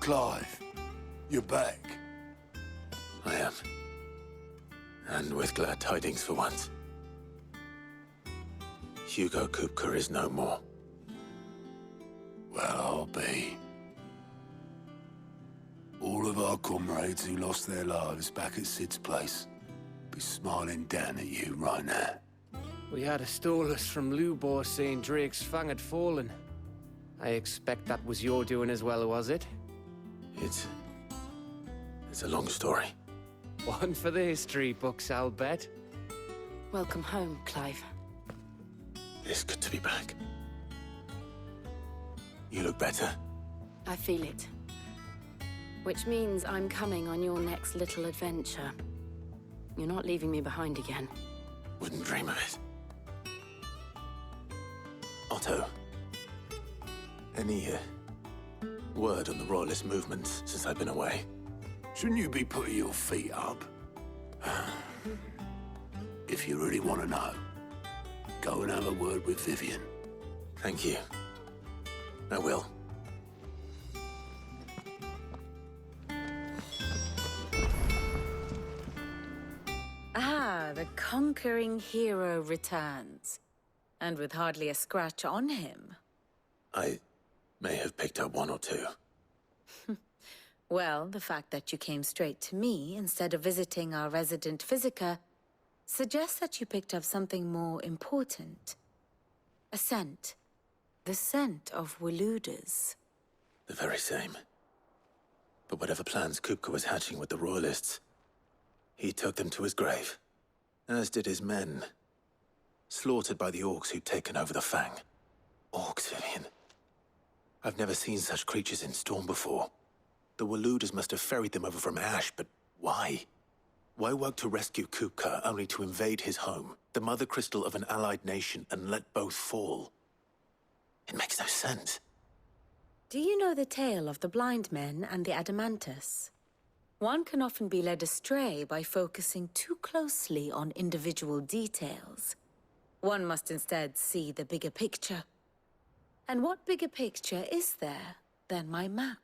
Clive, you're back. I am. And with glad tidings for once. Hugo Kupka is no more. Well, I'll be. All of our comrades who lost their lives back at Sid's place be smiling down at you right now. We had a stolus from Lubor saying Drake's fang had fallen. I expect that was your doing as well, was it? It's a long story. One for the history books, I'll bet. Welcome home, Clive. It's good to be back. You look better. I feel it. Which means I'm coming on your next little adventure. You're not leaving me behind again. Wouldn't dream of it. Otto, any word on the Royalist movements since I've been away? Shouldn't you be putting your feet up? If you really want to know, go and have a word with Vivian. Thank you. I will. Ah, the conquering hero returns. And with hardly a scratch on him. I may have picked up one or two. Well, the fact that you came straight to me instead of visiting our resident physiker suggests that you picked up something more important. A scent. The scent of Waludas. The very same. But whatever plans Kupka was hatching with the Royalists, he took them to his grave. As did his men. Slaughtered by the orcs who'd taken over the Fang. Orcs, Vivian. I've never seen such creatures in Storm before. The Waludas must have ferried them over from Ash, but why? Why work to rescue Kupka only to invade his home, the mother crystal of an allied nation, and let both fall? It makes no sense. Do you know the tale of the blind men and the adamantus? One can often be led astray by focusing too closely on individual details. One must instead see the bigger picture. And what bigger picture is there than my map?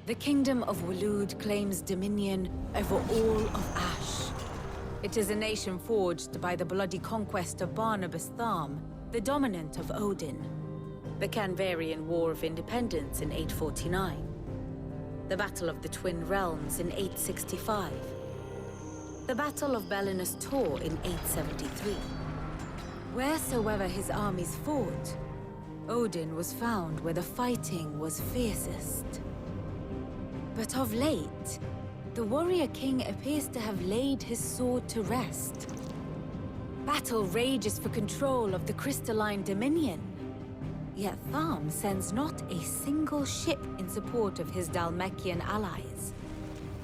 The Kingdom of Walud claims dominion over all of Ash. It is a nation forged by the bloody conquest of Barnabas Tharm, the dominant of Odin. The Canvarian War of Independence in 849. The Battle of the Twin Realms in 865. The Battle of Belinus Tor in 873. Wheresoever his armies fought, Odin was found where the fighting was fiercest. But of late, the warrior king appears to have laid his sword to rest. Battle rages for control of the crystalline dominion. Yet Tharm sends not a single ship in support of his Dhalmekian allies.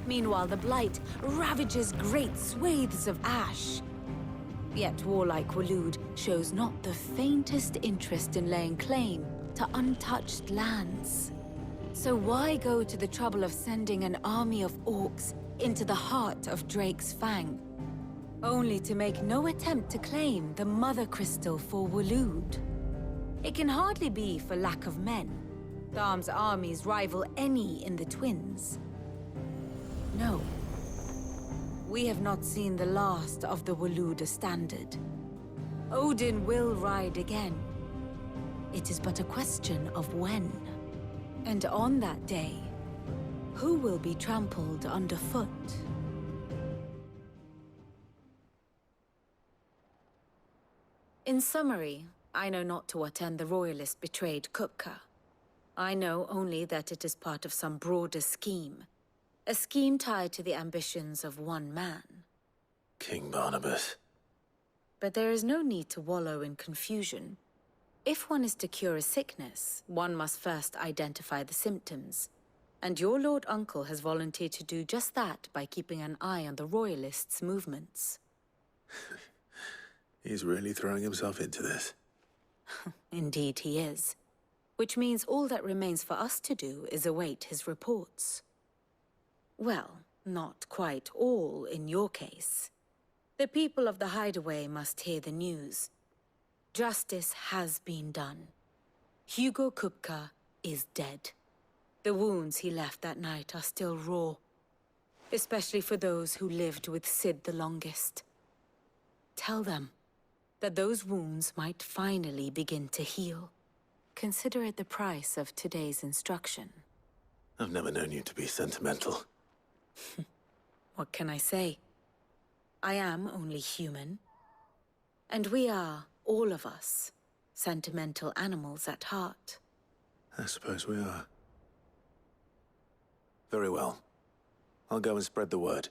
Meanwhile, the Blight ravages great swathes of Ash. Yet warlike Walud shows not the faintest interest in laying claim to untouched lands. So why go to the trouble of sending an army of orcs into the heart of Drake's Fang, only to make no attempt to claim the Mother Crystal for Walud? It can hardly be for lack of men. Tharm's armies rival any in the Twins. No. We have not seen the last of the Waluda standard. Odin will ride again. It is but a question of when. And on that day, who will be trampled underfoot? In summary, I know not to what end the Royalist betrayed Kupka. I know only that it is part of some broader scheme. A scheme tied to the ambitions of one man. King Barnabas. But there is no need to wallow in confusion. If one is to cure a sickness, one must first identify the symptoms. And your Lord Uncle has volunteered to do just that by keeping an eye on the Royalists' movements. He's really throwing himself into this. Indeed he is. Which means all that remains for us to do is await his reports. Well, not quite all in your case. The people of the Hideaway must hear the news. Justice has been done. Hugo Kupka is dead. The wounds he left that night are still raw, especially for those who lived with Sid the longest. Tell them that those wounds might finally begin to heal. Consider it the price of today's instruction. I've never known you to be sentimental. What can I say? I am only human. And we are, all of us, sentimental animals at heart. I suppose we are. Very well. I'll go and spread the word.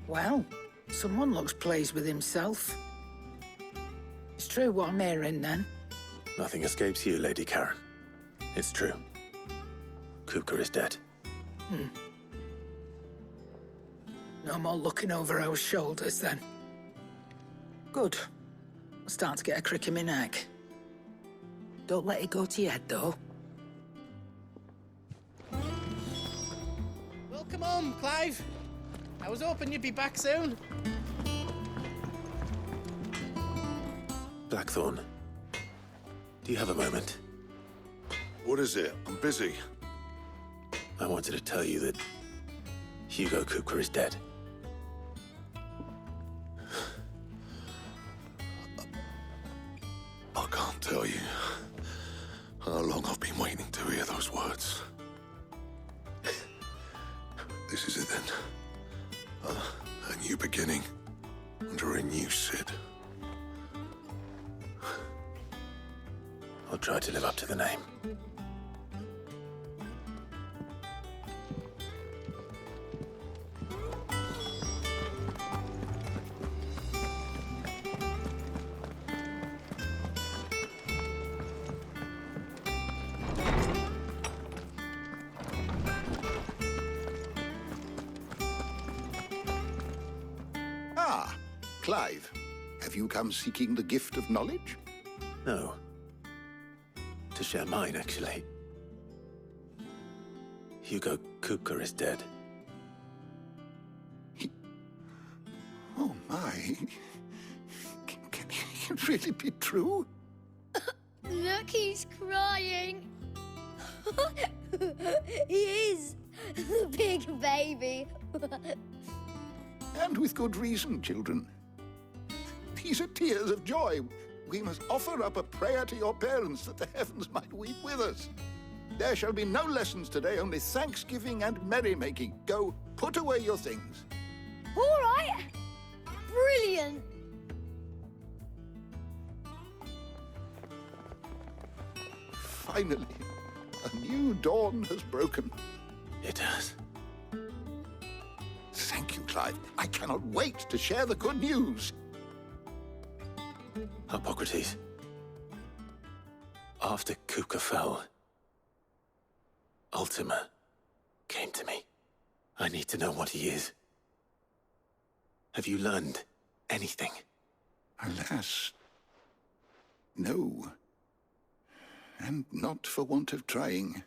Well, someone looks pleased with himself. It's true what I'm hearing, then. Nothing escapes you, Lady Karen. It's true. Kupka is dead. No more looking over our shoulders, then. Good. I'm starting to get a crick in my neck. Don't let it go to your head, though. Welcome home, Clive. I was hoping you'd be back soon. Blackthorn, do you have a moment? What is it? I'm busy. I wanted to tell you that Hugo Kupka is dead. I can't tell you how long I've been waiting to hear those words. This is it then. A new beginning under a new Sid. I'll try to live up to the name. Ah, Clive. Have you come seeking the gift of knowledge? No. To share mine, actually. Hugo Kupka is dead. Oh, my. Can it really be true? Look, he's crying. He is. The big baby. And with good reason, children. These are tears of joy. We must offer up a prayer to your parents that the heavens might weep with us. There shall be no lessons today, only thanksgiving and merrymaking. Go, put away your things. All right. Brilliant. Finally, a new dawn has broken. It has. Thank you, Clive. I cannot wait to share the good news. Hippocrates. After Kupka fell, Ultima came to me. I need to know what he is. Have you learned anything? Alas, no. And not for want of trying.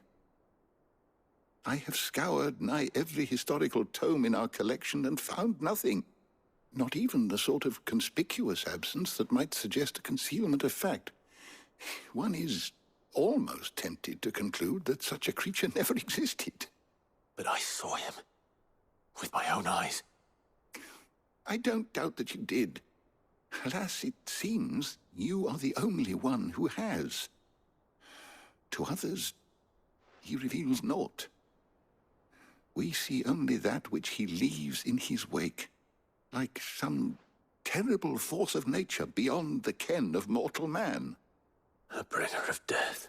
I have scoured nigh every historical tome in our collection and found nothing. Not even the sort of conspicuous absence that might suggest a concealment of fact. One is almost tempted to conclude that such a creature never existed. But I saw him. With my own eyes. I don't doubt that you did. Alas, it seems you are the only one who has. To others, he reveals naught. We see only that which he leaves in his wake, like some terrible force of nature beyond the ken of mortal man. A bringer of death.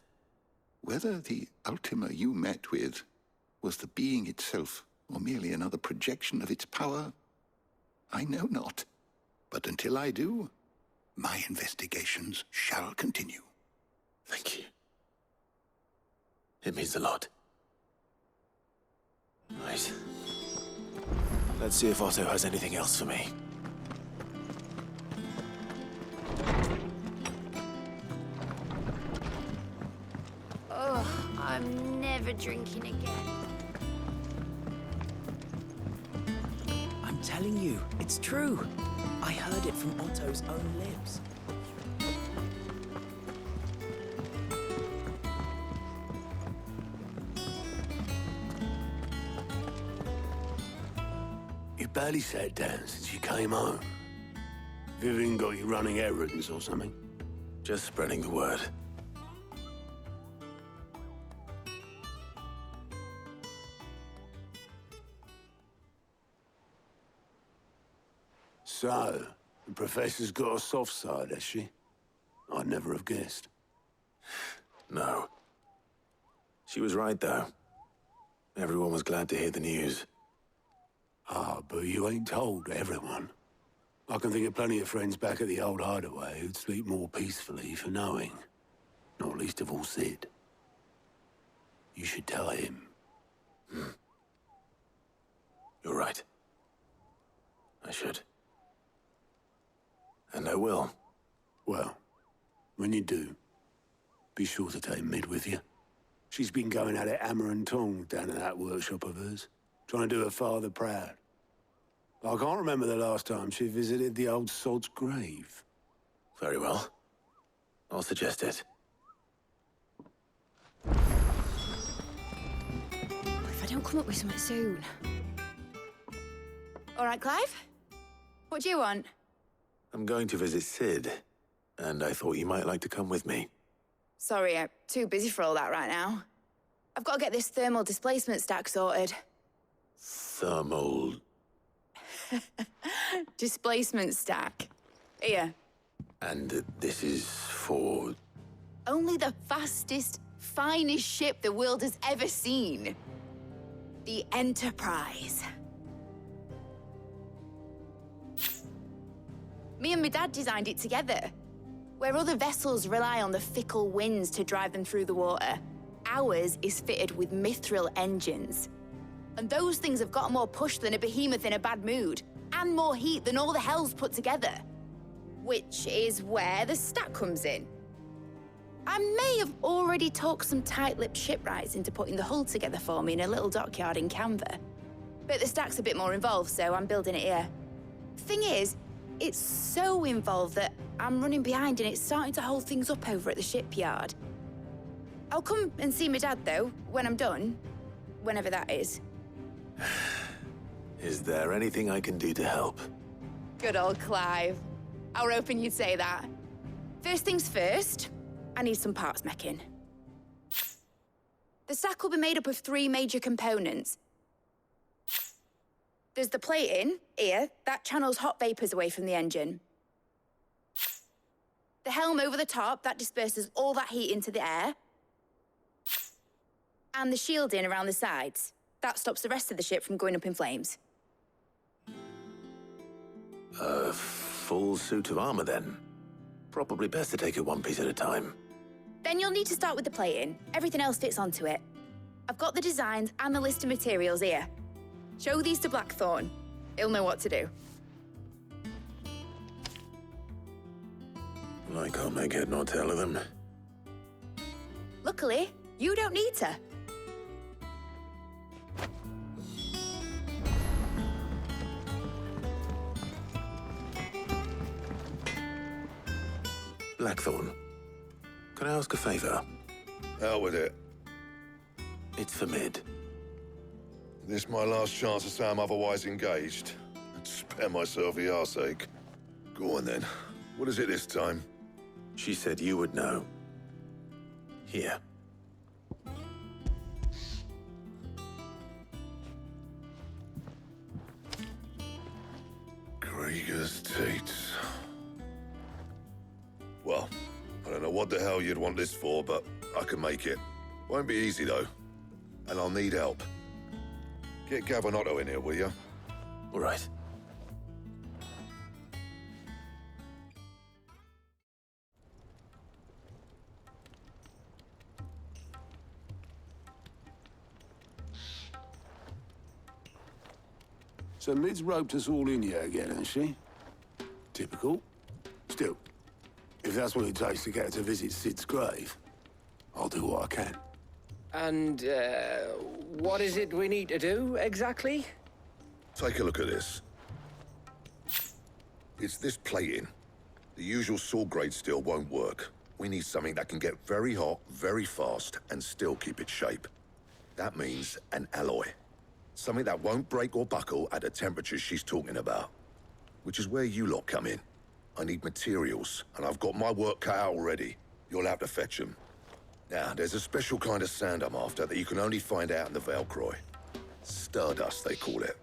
Whether the ultima you met with was the being itself, or merely another projection of its power, I know not. But until I do, my investigations shall continue. Thank you. It means a lot. Right. Let's see if Otto has anything else for me. Oh, I'm never drinking again. I'm telling you, it's true. I heard it from Otto's own lips. You barely sat down since you came home. Vivian got you running errands or something? Just spreading the word. So, the Professor's got a soft side, has she? I'd never have guessed. No. She was right, though. Everyone was glad to hear the news. Ah, but you ain't told everyone. I can think of plenty of friends back at the old hideaway who'd sleep more peacefully for knowing. Not least of all Sid. You should tell him. You're right. I should. And I will. Well, when you do, be sure to take Mid with you. She's been going at it hammer and tongs down at that workshop of hers, trying to do her father proud. I can't remember the last time she visited the old sod's grave. Very well. I'll suggest it. If I don't come up with something soon. All right, Clive? What do you want? I'm going to visit Sid, and I thought you might like to come with me. Sorry, I'm too busy for all that right now. I've got to get this thermal displacement stack sorted. Thermal... Displacement stack. Here. And this is for... Only the fastest, finest ship the world has ever seen. The Enterprise. Me and my dad designed it together. Where other vessels rely on the fickle winds to drive them through the water, ours is fitted with Mithril engines. And those things have got more push than a behemoth in a bad mood, and more heat than all the hells put together. Which is where the stack comes in. I may have already talked some tight-lipped shipwrights into putting the hull together for me in a little dockyard in Canva. But the stack's a bit more involved, so I'm building it here. Thing is, it's so involved that I'm running behind and it's starting to hold things up over at the shipyard. I'll come and see my dad, though, when I'm done. Whenever that is. Is there anything I can do to help? Good old Clive. I were hoping you'd say that. First things first, I need some parts meching. The stack will be made up of 3 major components. There's the plating, here, that channels hot vapors away from the engine. The helm over the top, that disperses all that heat into the air. And the shielding around the sides. That stops the rest of the ship from going up in flames. A full suit of armor, then. Probably best to take it one piece at a time. Then you'll need to start with the plating. Everything else fits onto it. I've got the designs and the list of materials here. Show these to Blackthorn. He'll know what to do. I can't make head nor tail of them. Luckily, you don't need to. Blackthorn, can I ask a favor? Out with it. It's for Mid. This my last chance to say I'm otherwise engaged. I'd spare myself the arseache. Go on then. What is it this time? She said you would know. Here. Krieger's Tates. Well, I don't know what the hell you'd want this for, but I can make it. Won't be easy, though. And I'll need help. Get Gav and Otto in here, will you? All right. So Mid's roped us all in here again, hasn't she? Typical. Still, if that's what it takes to get her to visit Sid's grave, I'll do what I can. And, what is it we need to do, exactly? Take a look at this. It's this plating. The usual sword-grade steel won't work. We need something that can get very hot, very fast, and still keep its shape. That means an alloy. Something that won't break or buckle at the temperatures she's talking about. Which is where you lot come in. I need materials, and I've got my work cut out already. You'll have to fetch them. Now, there's a special kind of sand I'm after that you can only find out in the Velcroy. Stardust, they call it.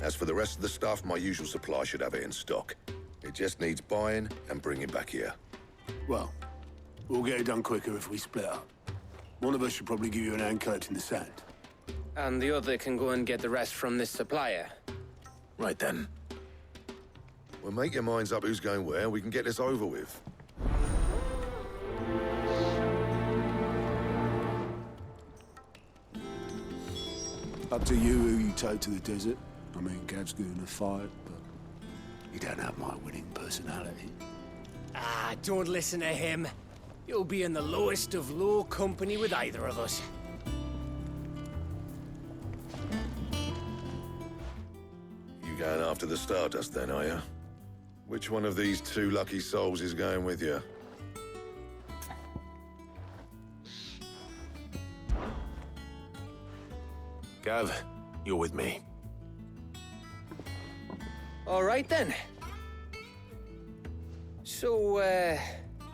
As for the rest of the stuff, my usual supply should have it in stock. It just needs buying and bringing back here. Well, we'll get it done quicker if we split up. One of us should probably give you an hand collecting the sand. And the other can go and get the rest from this supplier. Right then. Well, make your minds up who's going where, and we can get this over with. Up to you who you take to the desert. I mean, Gav's good in a fight, but you don't have my winning personality. Ah, don't listen to him. You'll be in the lowest of low company with either of us. You going after the Stardust then, are you? Which one of these two lucky souls is going with you? Gav, you're with me. All right, then. So,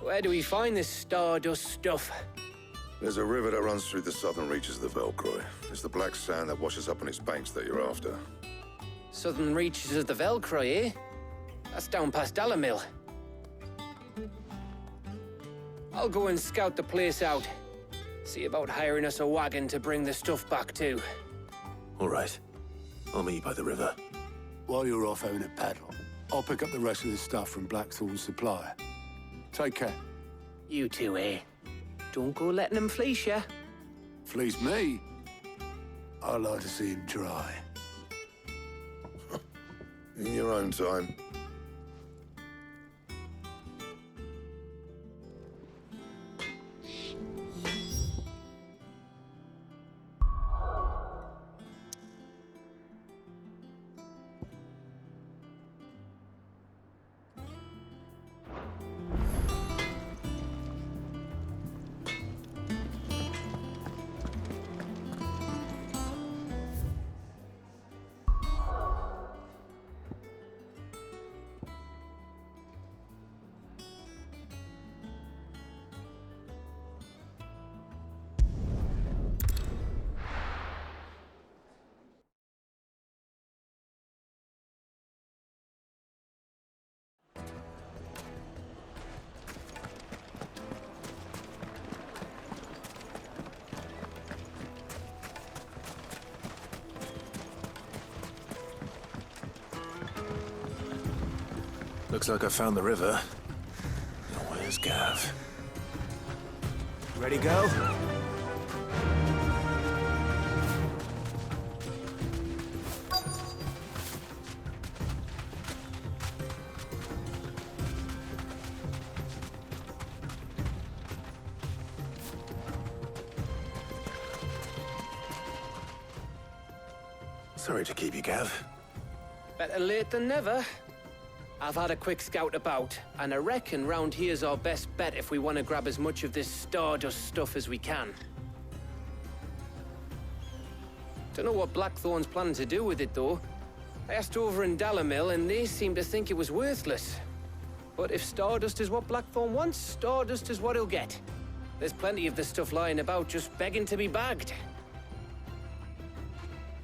where do we find this Stardust stuff? There's a river that runs through the southern reaches of the Velcroy. It's the black sand that washes up on its banks that you're after. Southern reaches of the Velcroy, eh? That's down past Dalamil. I'll go and scout the place out. See about hiring us a wagon to bring the stuff back to. All right. I'll meet you by the river. While you're off having a paddle, I'll pick up the rest of the stuff from Blackthorn's supplier. Take care. You two, eh? Don't go letting them fleece ya. Fleece me? I like to see him try. In your own time. Looks like I found the river. Now where's Gav? Ready, go? Sorry to keep you, Gav. Better late than never. I've had a quick scout about, and I reckon round here's our best bet if we want to grab as much of this stardust stuff as we can. Don't know what Blackthorn's planning to do with it, though. I asked over in Dalamil, and they seem to think it was worthless. But if stardust is what Blackthorn wants, stardust is what he'll get. There's plenty of this stuff lying about, just begging to be bagged.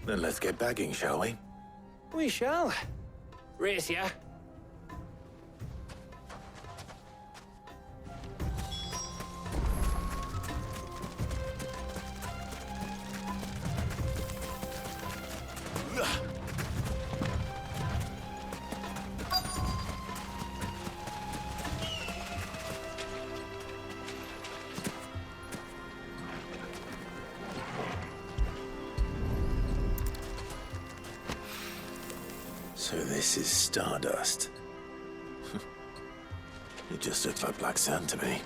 Then let's get bagging, shall we? We shall. Race ya. So this is stardust. It just looks like black sand to me.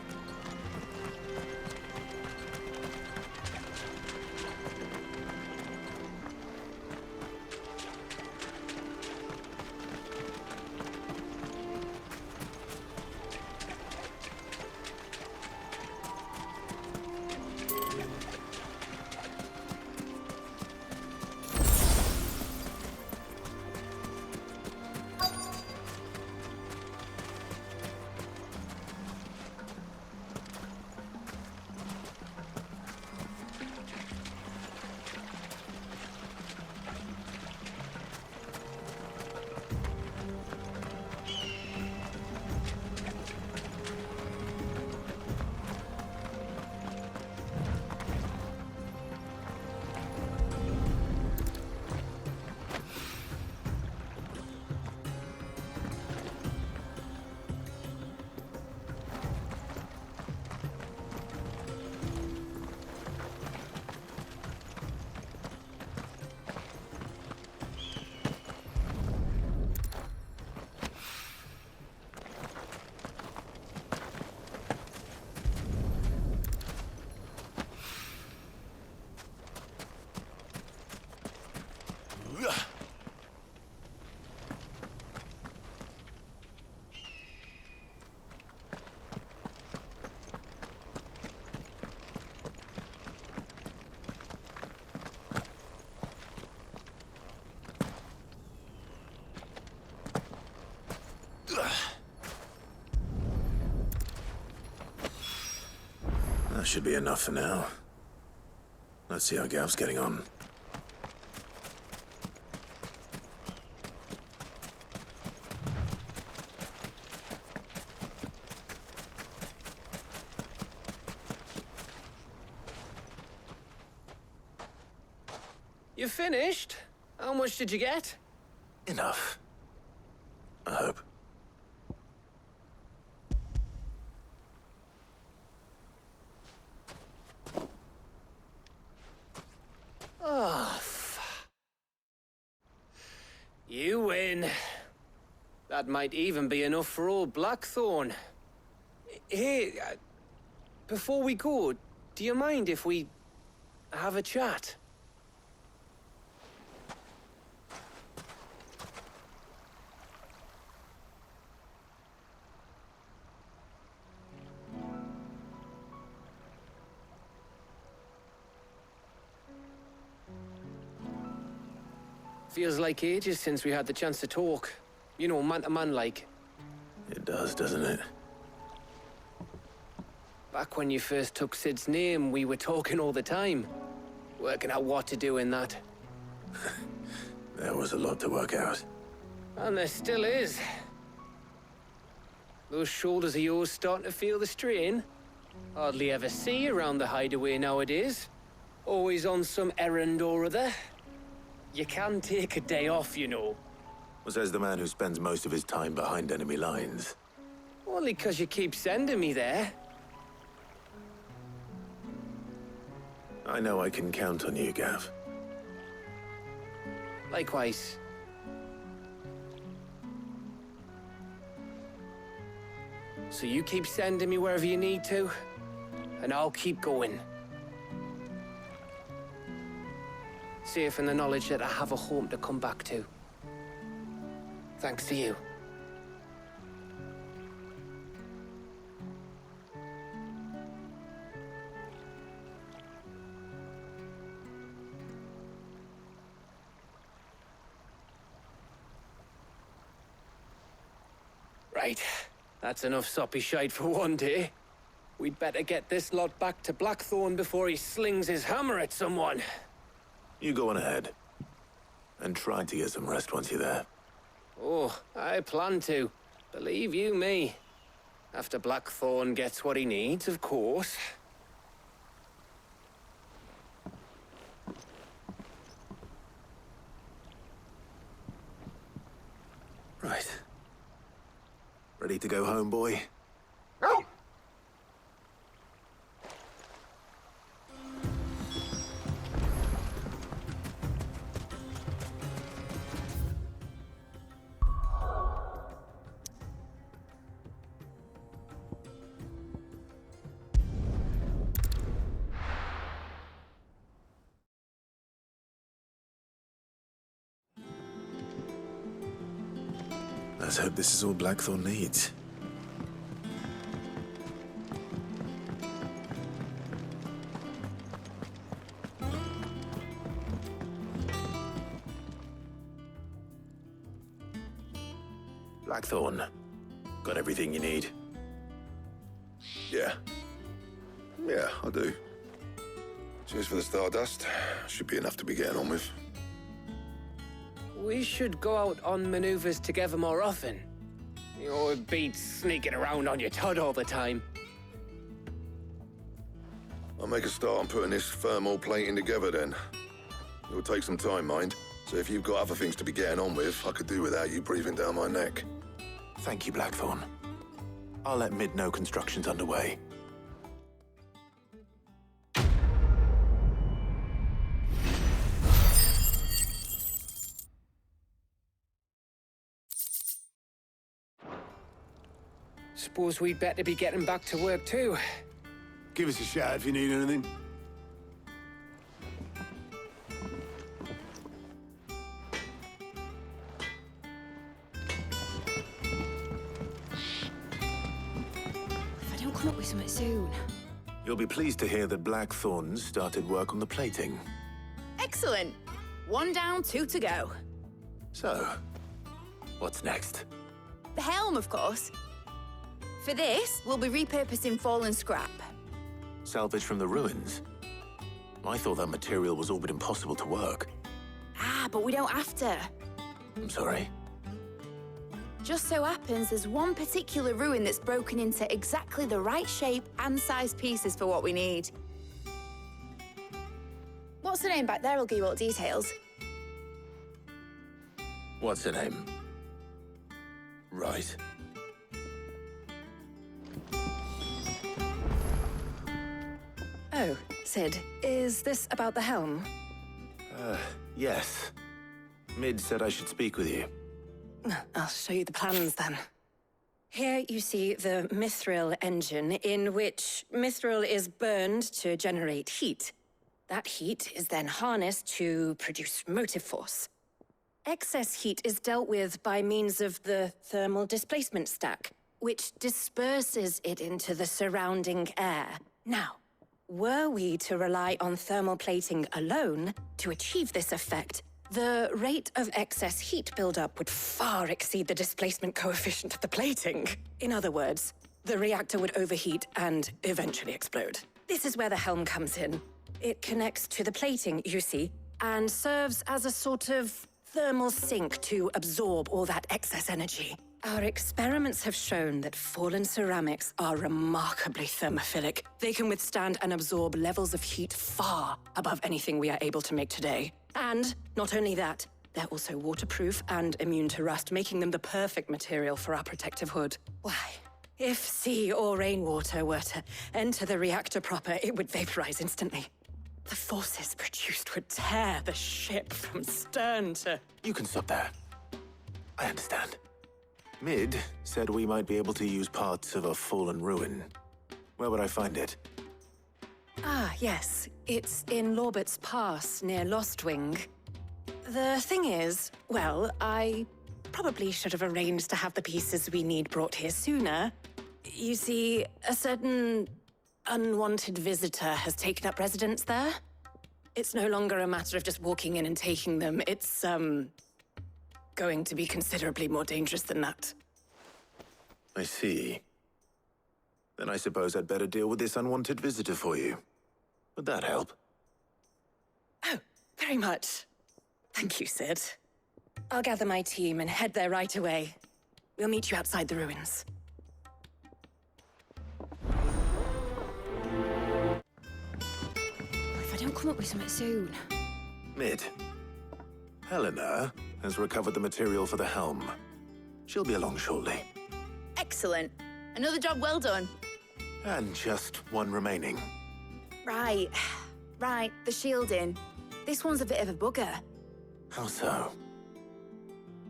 That should be enough for now. Let's see how Gav's getting on. You finished? How much did you get? Enough. I hope. Oh, you win. That might even be enough for old Blackthorn. Hey, before we go, do you mind if we have a chat? Feels like ages since we had the chance to talk. You know, man to man like. It does, doesn't it? Back when you first took Sid's name, we were talking all the time. Working out what to do in that. There was a lot to work out. And there still is. Those shoulders of yours starting to feel the strain. Hardly ever see you around the hideaway nowadays. Always on some errand or other. You can take a day off, you know. Well, says the man who spends most of his time behind enemy lines. Only 'cause you keep sending me there. I know I can count on you, Gav. Likewise. So you keep sending me wherever you need to, and I'll keep going. Safe in the knowledge that I have a home to come back to. Thanks to you. Right. That's enough soppy shite for one day. We'd better get this lot back to Blackthorn before he slings his hammer at someone. You go on ahead. And try to get some rest once you're there. Oh, I plan to. Believe you me. After Blackthorn gets what he needs, of course. Right. Ready to go home, boy? Let's hope this is all Blackthorn needs. Blackthorn, got everything you need? Yeah. Yeah, I do. Cheers for the stardust. Should be enough to be getting on with. We should go out on maneuvers together more often. You'll be sneaking around on your Todd all the time. I'll make a start on putting this thermal plating together then. It'll take some time, mind. So if you've got other things to be getting on with, I could do without you breathing down my neck. Thank you, Blackthorn. I'll let Mid know construction's underway. Suppose we'd better be getting back to work too. Give us a shout if you need anything. If I don't come up with something soon. You'll be pleased to hear that Blackthorn's started work on the plating. Excellent. 1 down, 2 to go. So, what's next? The helm, of course. For this, we'll be repurposing fallen scrap. Salvage from the ruins? I thought that material was all but impossible to work. Ah, but we don't have to. I'm sorry. Just so happens there's one particular ruin that's broken into exactly the right shape and size pieces for what we need. What's the name back there? I'll give you all the details. What's her name? Right. Oh, Sid, is this about the helm? Yes. Mid said I should speak with you. I'll show you the plans then. Here you see the Mithril engine, in which Mithril is burned to generate heat. That heat is then harnessed to produce motive force. Excess heat is dealt with by means of the thermal displacement stack, which disperses it into the surrounding air. Now, were we to rely on thermal plating alone to achieve this effect, the rate of excess heat buildup would far exceed the displacement coefficient of the plating. In other words, the reactor would overheat and eventually explode. This is where the helm comes in. It connects to the plating, you see, and serves as a sort of thermal sink to absorb all that excess energy. Our experiments have shown that fallen ceramics are remarkably thermophilic. They can withstand and absorb levels of heat far above anything we are able to make today. And not only that, they're also waterproof and immune to rust, making them the perfect material for our protective hood. Why, if sea or rainwater were to enter the reactor proper, it would vaporize instantly. The forces produced would tear the ship from stern to... You can stop there. I understand. Mid said we might be able to use parts of a fallen ruin. Where would I find it? Ah, yes. It's in Lorbert's Pass, near Lostwing. The thing is, well, I probably should have arranged to have the pieces we need brought here sooner. You see, a certain unwanted visitor has taken up residence there. It's no longer a matter of just walking in and taking them. It's, going to be considerably more dangerous than that. I see. Then I suppose I'd better deal with this unwanted visitor for you. Would that help? Oh, very much. Thank you, Sid. I'll gather my team and head there right away. We'll meet you outside the ruins. If I don't come up with something soon. Mid. Helena has recovered the material for the helm. She'll be along shortly. Excellent. Another job well done. And just one remaining. Right. Right, the shielding. This one's a bit of a bugger. How so?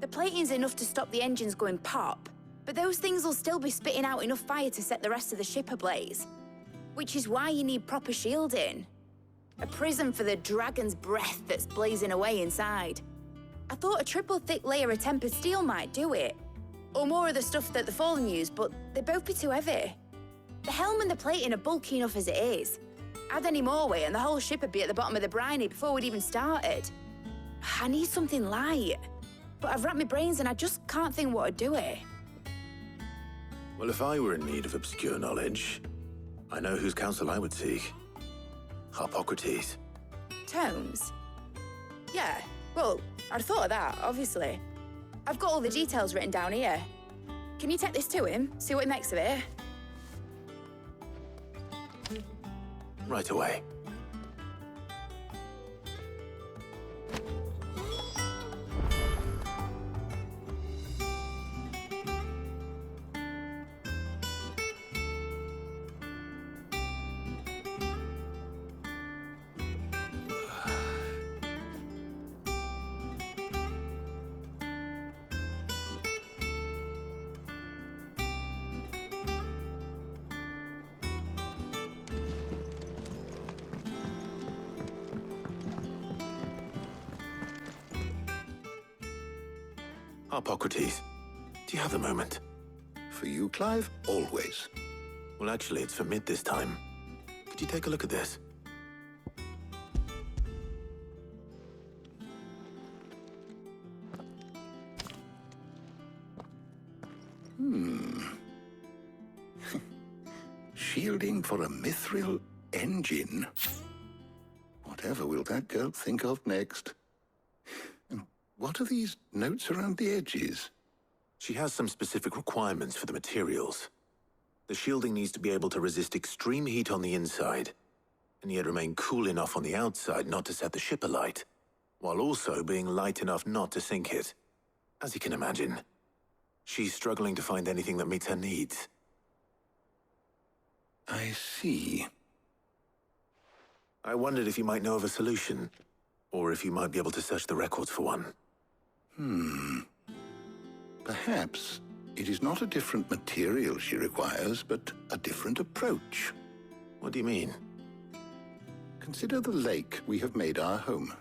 The plating's enough to stop the engines going pop, but those things will still be spitting out enough fire to set the rest of the ship ablaze. Which is why you need proper shielding. A prison for the dragon's breath that's blazing away inside. I thought a triple thick layer of tempered steel might do it. Or more of the stuff that the Fallen use, but they'd both be too heavy. The helm and the plating are bulky enough as it is. Add any more weight and the whole ship would be at the bottom of the briny before we'd even started. I need something light. But I've racked my brains and I just can't think what would do it. Well, if I were in need of obscure knowledge, I know whose counsel I would seek. Harpocrates. Tomes? Yeah, well, I'd thought of that, obviously. I've got all the details written down here. Can you take this to him, see what he makes of it? Right away. Harpocrates, do you have a moment? For you, Clive, always. Well, actually, it's for Mid this time. Could you take a look at this? Shielding for a mithril engine. Whatever will that girl think of next? And what are these notes around the edges? She has some specific requirements for the materials. The shielding needs to be able to resist extreme heat on the inside, and yet remain cool enough on the outside not to set the ship alight, while also being light enough not to sink it. As you can imagine, she's struggling to find anything that meets her needs. I see. I wondered if you might know of a solution, or if you might be able to search the records for one. Perhaps it is not a different material she requires, but a different approach. What do you mean? Consider the lake we have made our home.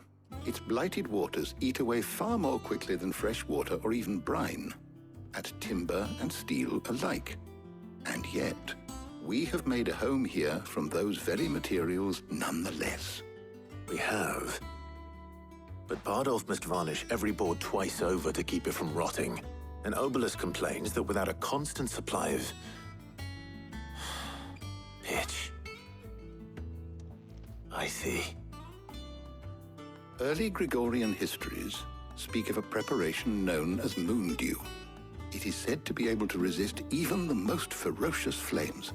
Its blighted waters eat away far more quickly than fresh water or even brine, at timber and steel alike. And yet, we have made a home here from those very materials nonetheless. We have. But Bardolph must varnish every board twice over to keep it from rotting. And Obelus complains that without a constant supply of pitch. I see. Early Gregorian histories speak of a preparation known as moon dew. It is said to be able to resist even the most ferocious flames.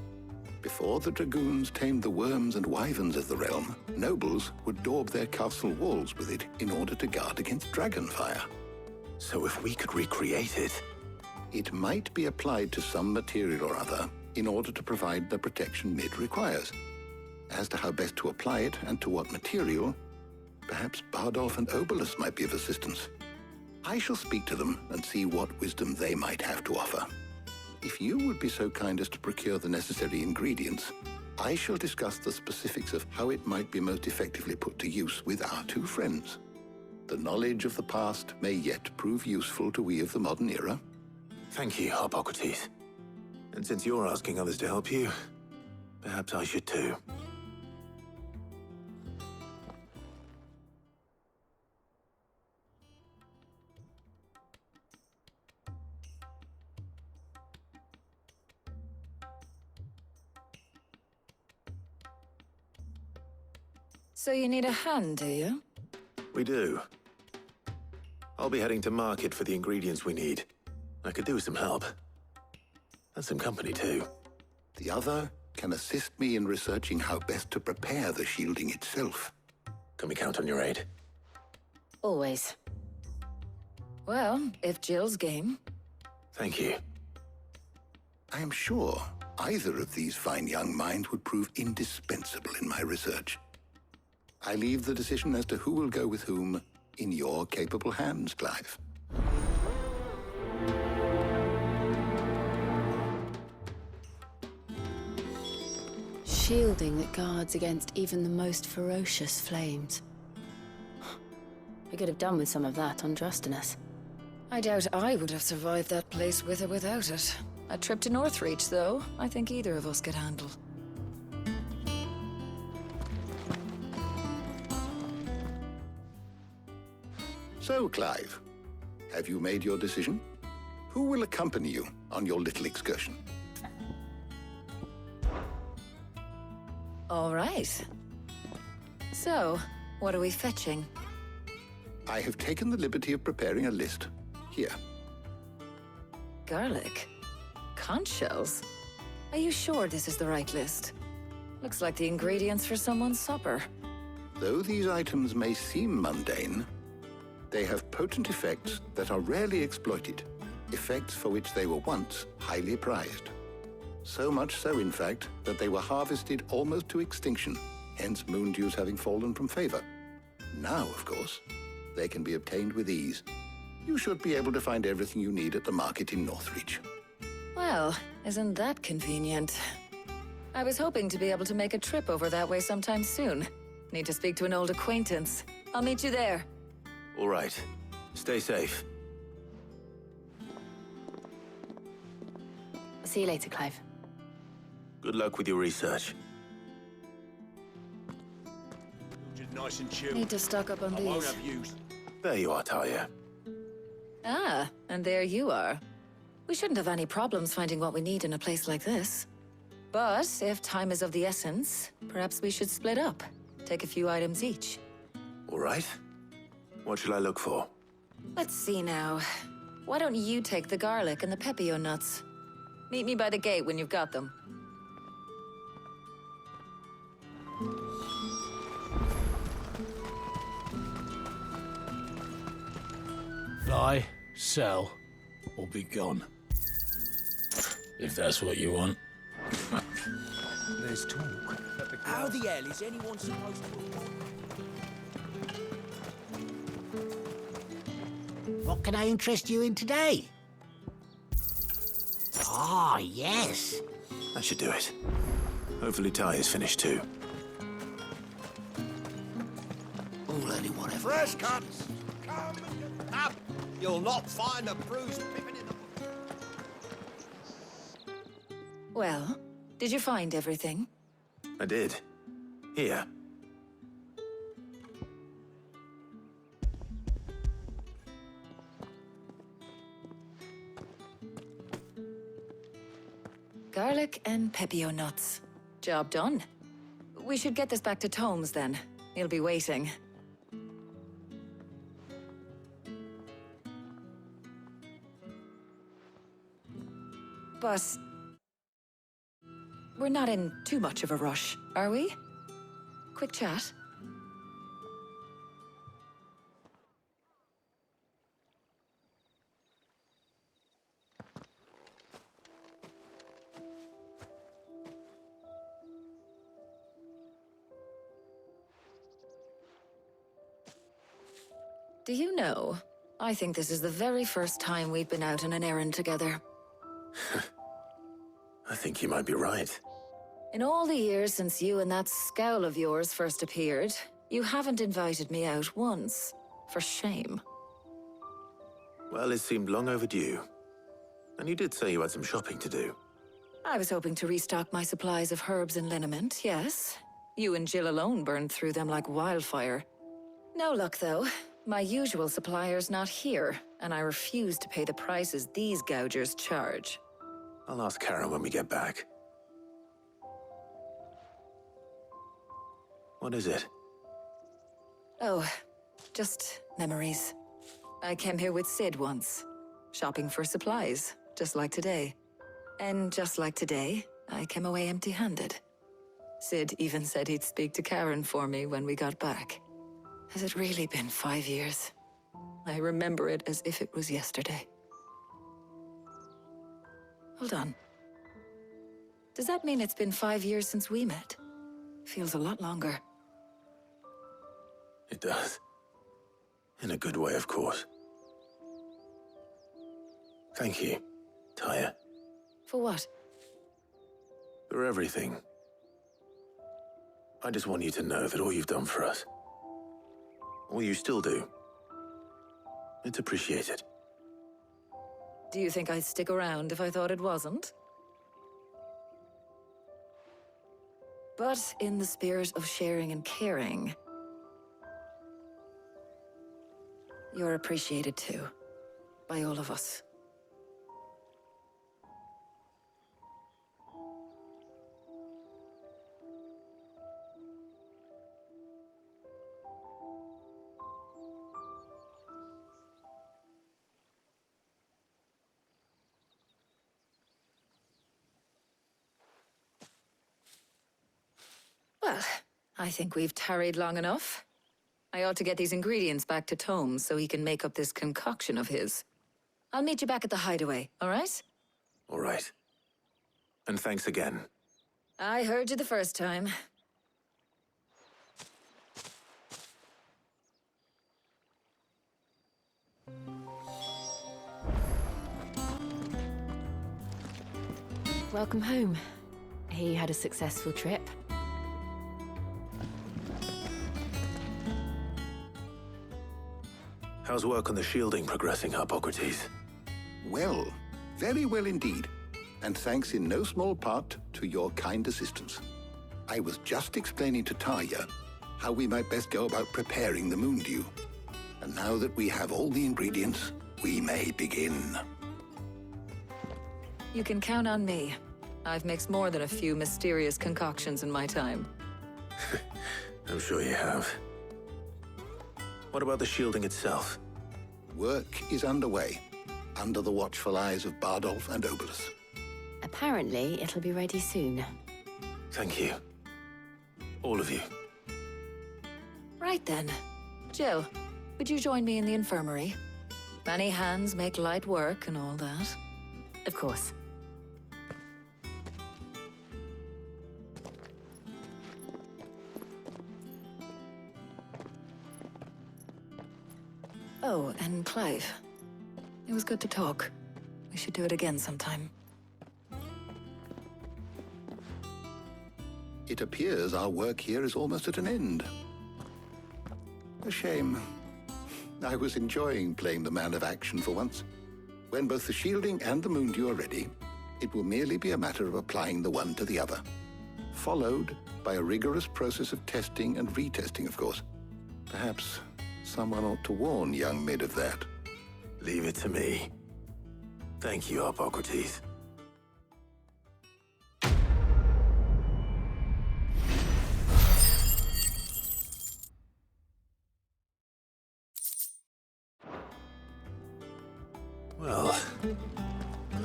Before the dragoons tamed the worms and wyverns of the realm, nobles would daub their castle walls with it in order to guard against dragon fire. So if we could recreate it... It might be applied to some material or other in order to provide the protection Mid requires. As to how best to apply it and to what material, perhaps Bardolph and Obelus might be of assistance. I shall speak to them and see what wisdom they might have to offer. If you would be so kind as to procure the necessary ingredients, I shall discuss the specifics of how it might be most effectively put to use with our two friends. The knowledge of the past may yet prove useful to we of the modern era. Thank you, Harpocrates. And since you're asking others to help you, perhaps I should too. So you need a hand, do you? We do. I'll be heading to market for the ingredients we need. I could do with some help. And some company, too. The other can assist me in researching how best to prepare the shielding itself. Can we count on your aid? Always. Well, if Jill's game. Thank you. I am sure either of these fine young minds would prove indispensable in my research. I leave the decision as to who will go with whom in your capable hands, Clive. Shielding that guards against even the most ferocious flames. We could have done with some of that on Drustinus. I doubt I would have survived that place with or without it. A trip to Northreach, though, I think either of us could handle. So, Clive, have you made your decision? Who will accompany you on your little excursion? All right. So, what are we fetching? I have taken the liberty of preparing a list. Here. Garlic? Conch shells? Are you sure this is the right list? Looks like the ingredients for someone's supper. Though these items may seem mundane, they have potent effects that are rarely exploited, effects for which they were once highly prized. So much so, in fact, that they were harvested almost to extinction, hence moon dews having fallen from favor. Now, of course, they can be obtained with ease. You should be able to find everything you need at the market in Northreach. Well, isn't that convenient? I was hoping to be able to make a trip over that way sometime soon. Need to speak to an old acquaintance. I'll meet you there. All right. Stay safe. I'll see you later, Clive. Good luck with your research. Nice and chill. Need to stock up on I won't these. have used. There you are, Tarja. Ah, and there you are. We shouldn't have any problems finding what we need in a place like this. But if time is of the essence, perhaps we should split up. Take a few items each. All right. What shall I look for? Let's see now. Why don't you take the garlic and the pepio nuts? Meet me by the gate when you've got them. Buy, sell, or be gone. If that's what you want. There's talk. How the hell is anyone supposed to... What can I interest you in today? Ah, yes. That should do it. Hopefully Tarja's finished too. All anyone ever... Fresh cuts! Come and get up! You'll not find a bruised pippin in the... Well, did you find everything? I did. Here. Garlic and pepio nuts. Job done. We should get this back to Tomes then. He'll be waiting. But... we're not in too much of a rush, are we? Quick chat? Do you know, I think this is the very first time we've been out on an errand together. I think you might be right. In all the years since you and that scowl of yours first appeared, you haven't invited me out once. For shame. Well, it seemed long overdue. And you did say you had some shopping to do. I was hoping to restock my supplies of herbs and liniment, yes. You and Jill alone burned through them like wildfire. No luck, though. My usual supplier's not here, and I refuse to pay the prices these gougers charge. I'll ask Karen when we get back. What is it? Oh, just memories. I came here with Sid once, shopping for supplies, just like today. And just like today, I came away empty-handed. Sid even said he'd speak to Karen for me when we got back. Has it really been 5 years? I remember it as if it was yesterday. Hold on. Does that mean it's been 5 years since we met? Feels a lot longer. It does. In a good way, of course. Thank you, Tarja. For what? For everything. I just want you to know that all you've done for us, all you still do, it's appreciated. Do you think I'd stick around if I thought it wasn't? But in the spirit of sharing and caring, you're appreciated too, by all of us. Well, I think we've tarried long enough. I ought to get these ingredients back to Tome so he can make up this concoction of his. I'll meet you back at the hideaway, all right? All right. And thanks again. I heard you the first time. Welcome home. He had a successful trip. How's work on the shielding progressing, Hippocrates? Well, very well indeed. And thanks in no small part to your kind assistance. I was just explaining to Tarja how we might best go about preparing the moon dew. And now that we have all the ingredients, we may begin. You can count on me. I've mixed more than a few mysterious concoctions in my time. I'm sure you have. What about the shielding itself? Work is underway, under the watchful eyes of Bardolph and Obolus. Apparently, it'll be ready soon. Thank you. All of you. Right then. Jill, would you join me in the infirmary? Many hands make light work and all that. Of course. Oh, and Clive. It was good to talk. We should do it again sometime. It appears our work here is almost at an end. A shame. I was enjoying playing the man of action for once. When both the shielding and the moon dew are ready, it will merely be a matter of applying the one to the other. Followed by a rigorous process of testing and retesting, of course. Perhaps someone ought to warn young Mid of that. Leave it to me. Thank you, Hippocrates. Well,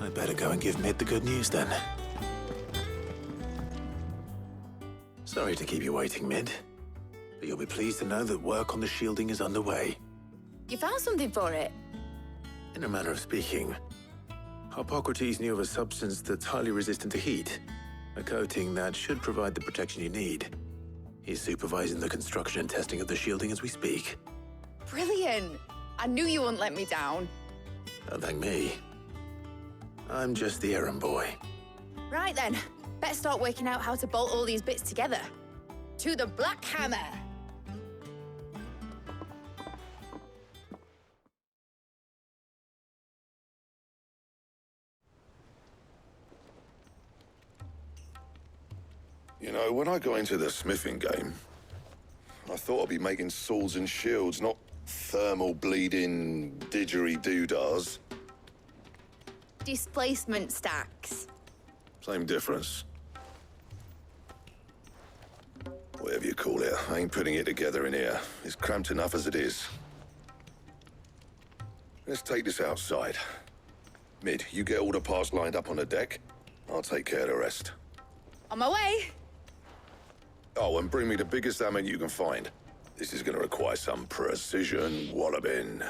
I better go and give Mid the good news then. Sorry to keep you waiting, Mid. But you'll be pleased to know that work on the shielding is underway. You found something for it? In a manner of speaking, Hippocrates knew of a substance that's highly resistant to heat, a coating that should provide the protection you need. He's supervising the construction and testing of the shielding as we speak. Brilliant! I knew you wouldn't let me down. Don't thank me. I'm just the errand boy. Right then, better start working out how to bolt all these bits together. To the Black Hammer! You know, when I got into the smithing game, I thought I'd be making swords and shields, not thermal bleeding didgeridoo-dahs. Displacement stacks. Same difference. Whatever you call it. I ain't putting it together in here. It's cramped enough as it is. Let's take this outside. Mid, you get all the parts lined up on the deck. I'll take care of the rest. On my way. Oh, and bring me the biggest hammer you can find. This is gonna require some precision walloping.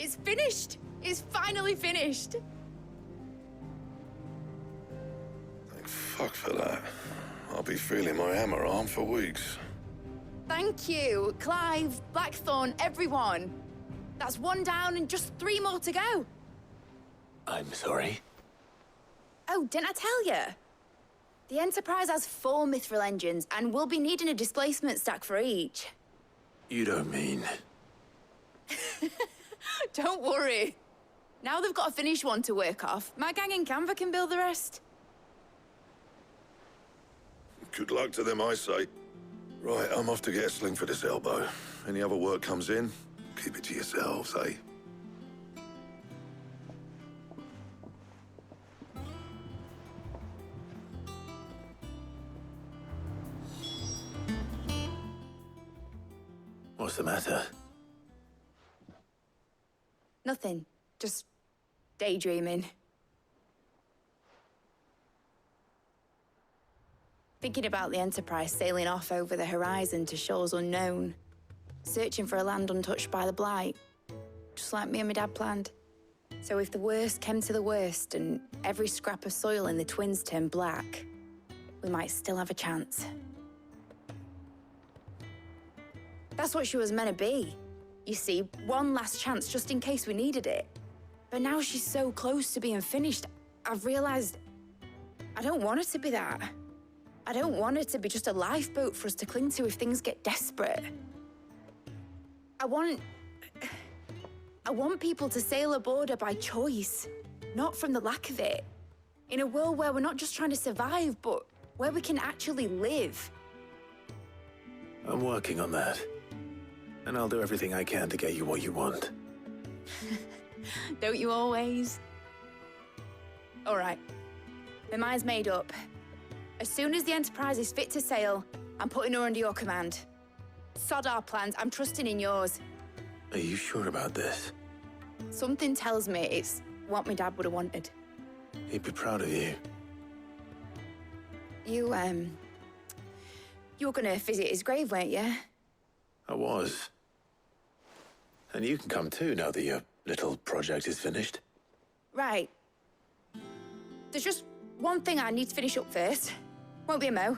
It's finished! It's finally finished! Thank fuck for that. I'll be feeling my hammer arm for weeks. Thank you, Clive, Blackthorn, everyone. That's one down and just 3 more to go. I'm sorry. Oh, didn't I tell you? The Enterprise has 4 Mithril engines, and we'll be needing a displacement stack for each. You don't mean... Don't worry. Now they've got a finished one to work off. My gang in Canva can build the rest. Good luck to them, I say. Right, I'm off to get a sling for this elbow. Any other work comes in, keep it to yourselves, eh? What's the matter? Nothing. Just daydreaming. Thinking about the Enterprise sailing off over the horizon to shores unknown. Searching for a land untouched by the Blight. Just like me and my dad planned. So if the worst came to the worst and every scrap of soil in the Twins turned black, we might still have a chance. That's what she was meant to be. You see, one last chance just in case we needed it. But now she's so close to being finished, I've realized I don't want it to be that. I don't want it to be just a lifeboat for us to cling to if things get desperate. I want people to sail aboard her by choice, not from the lack of it. In a world where we're not just trying to survive, but where we can actually live. I'm working on that. And I'll do everything I can to get you what you want. Don't you always? All right. My mind's made up. As soon as the Enterprise is fit to sail, I'm putting her under your command. Sod our plans, I'm trusting in yours. Are you sure about this? Something tells me it's what my dad would have wanted. He'd be proud of you. You were gonna visit his grave, weren't you? I was. And you can come too now that your little project is finished. Right. There's just one thing I need to finish up first. Won't be a mo.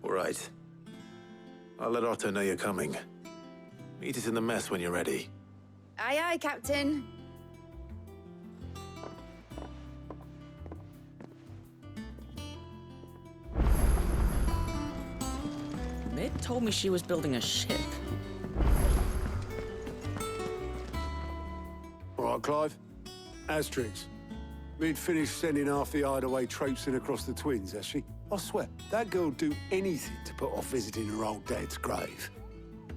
All right. I'll let Otto know you're coming. Meet us in the mess when you're ready. Aye, aye, Captain. Mid told me she was building a ship. All right, Clive. Asterix. We'd finished sending half the hideaway traipsing across the Twins, has she? I swear, that girl'd do anything to put off visiting her old dad's grave.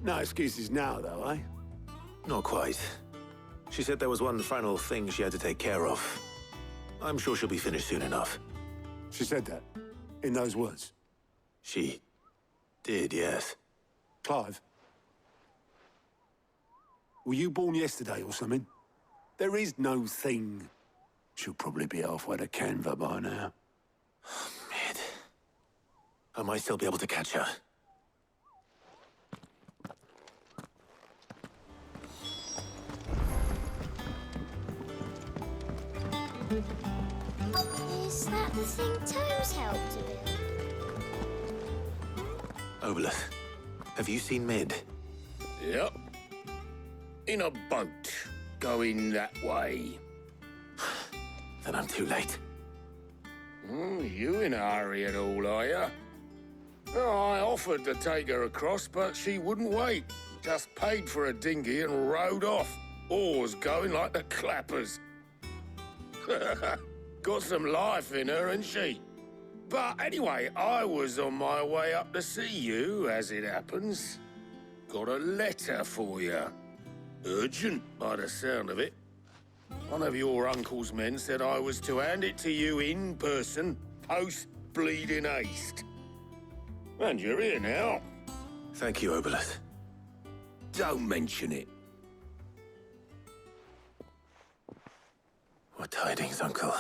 No excuses now, though, eh? Not quite. She said there was one final thing she had to take care of. I'm sure she'll be finished soon enough. She said that? In those words? She did, yes. Clive? Were you born yesterday or something? There is no thing. She'll probably be halfway to Canva by now. Mid. I might still be able to catch her. Is that the thing Toes helped to build? Obolus, have you seen Mid? Yep. In a boat, going that way. Then I'm too late. You in a hurry at all, are you? Oh, I offered to take her across, but she wouldn't wait. Just paid for a dinghy and rowed off. Oars going like the clappers. Got some life in her, ain't she? But anyway, I was on my way up to see you, as it happens. Got a letter for you. Urgent, by the sound of it. One of your uncle's men said I was to hand it to you in person, post-bleeding haste. And you're here now. Thank you, Obolus. Don't mention it. What tidings, Uncle?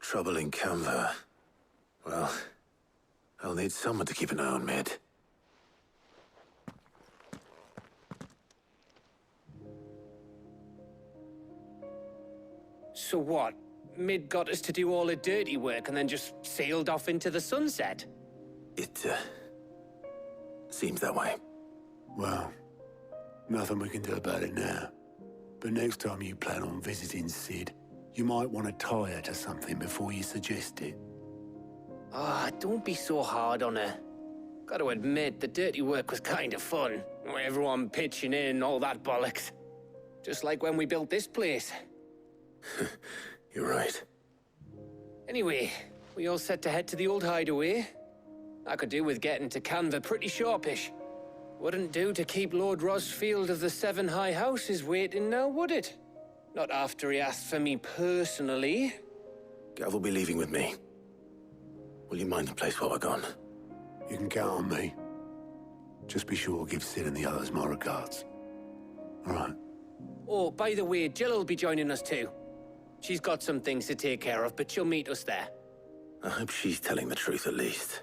Trouble in Canva. Well, I'll need someone to keep an eye on Mid. So what? Mid got us to do all the dirty work and then just sailed off into the sunset? It, seems that way. Well, nothing we can do about it now. But next time you plan on visiting Sid, you might want to tie her to something before you suggest it. Ah, don't be so hard on her. Got to admit, the dirty work was kind of fun. Everyone pitching in, all that bollocks. Just like when we built this place. You're right. Anyway, we all set to head to the old hideaway. I could do with getting to Canva pretty sharpish. Wouldn't do to keep Lord Rosfield of the Seven High Houses waiting now, would it? Not after he asked for me personally. Gav will be leaving with me. Will you mind the place while we're gone? You can count on me. Just be sure to give Sid and the others my regards. All right. Oh, by the way, Jill will be joining us too. She's got some things to take care of, but she'll meet us there. I hope she's telling the truth at least.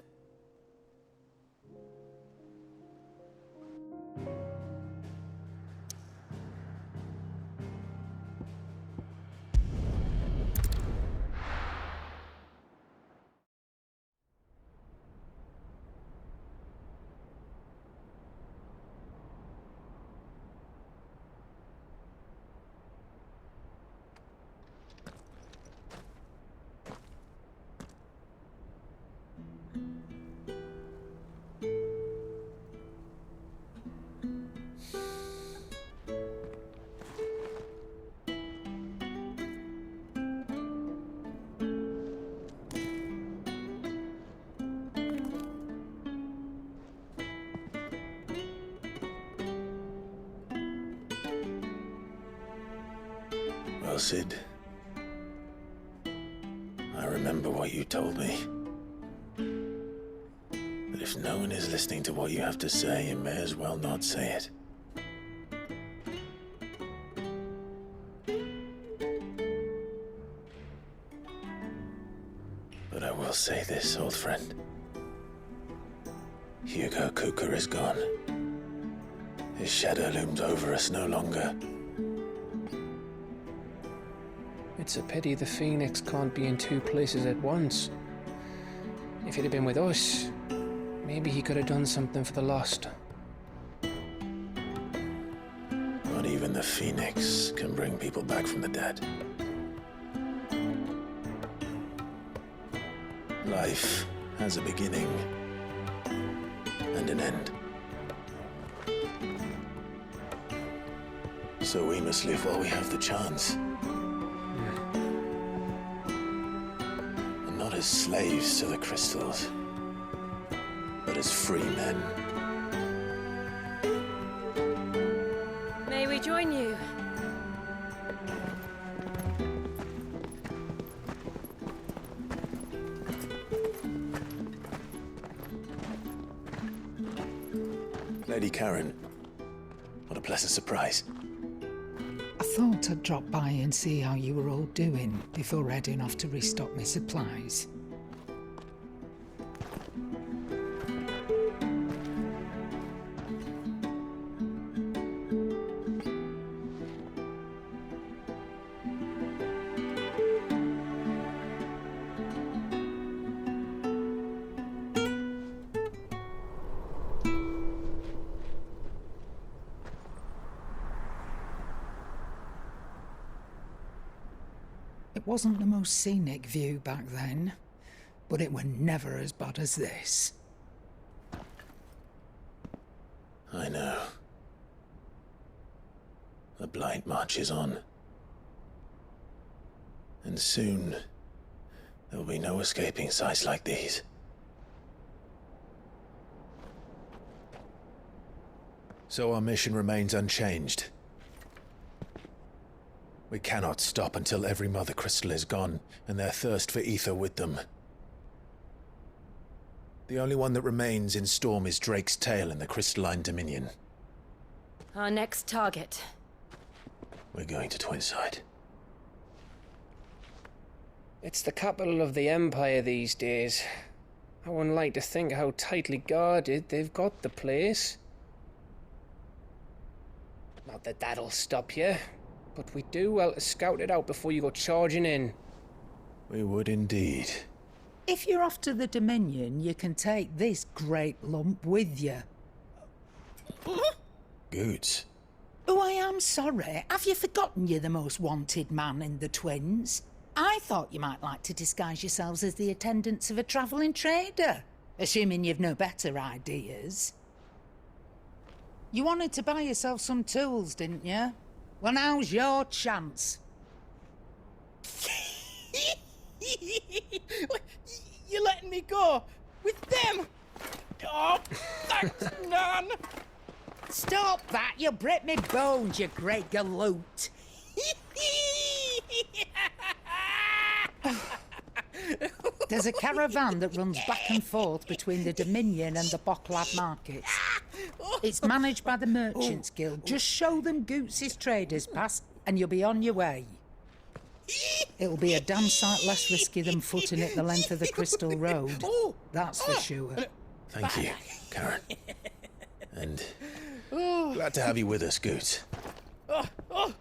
Well, Sid, I remember what you told me. But if no one is listening to what you have to say, you may as well not say it. But I will say this, old friend. Hugo Kuka is gone. His shadow looms over us no longer. It's a pity the Phoenix can't be in two places at once. If he'd have been with us, maybe he could have done something for the lost. Not even the Phoenix can bring people back from the dead. Life has a beginning and an end. So we must live while we have the chance. And not as slaves to the crystals, but as free men. May we join you? Lady Karen, what a pleasant surprise. thought I'd drop by and see how you were all doing before heading off to restock my supplies. It wasn't the most scenic view back then, but it were never as bad as this. I know. The blight marches on. And soon, there will be no escaping sights like these. So our mission remains unchanged. We cannot stop until every mother crystal is gone, and their thirst for ether with them. The only one that remains in Storm is Drake's tail in the crystalline dominion. Our next target. We're going to Twinside. It's the capital of the Empire these days. I wouldn't like to think how tightly guarded they've got the place. Not that that'll stop you, but we do well to scout it out before you go charging in. We would indeed. If you're off to the Dominion, you can take this great lump with you. Goods. Oh, I am sorry. Have you forgotten you're the most wanted man in the Twins? I thought you might like to disguise yourselves as the attendants of a travelling trader, assuming you've no better ideas. You wanted to buy yourself some tools, didn't you? Well, now's your chance. You're letting me go? With them? Oh, thanks, Nan! Stop that! You'll break me bones, you great galoot! There's a caravan that runs back and forth between the Dominion and the Bocklad markets. It's managed by the Merchants Guild. Just show them Goots' traders pass and you'll be on your way. It'll be a damn sight less risky than footing it the length of the Crystal Road. That's for sure. Thank you, Karen. And glad to have you with us, Goots.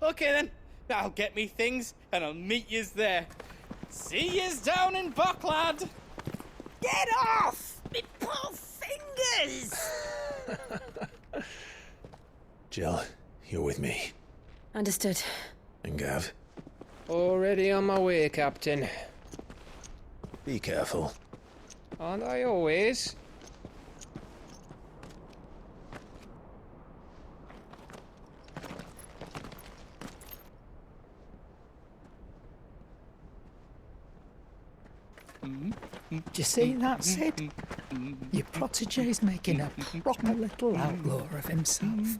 Okay then. I'll get me things and I'll meet yous there. See yous down in Bocklad. Get off! Me poor fingers! Jill, you're with me. Understood. And Gav? Already on my way, Captain. Be careful. Aren't I always? Do you see that, Sid? Your protege's making a proper little outlaw of himself.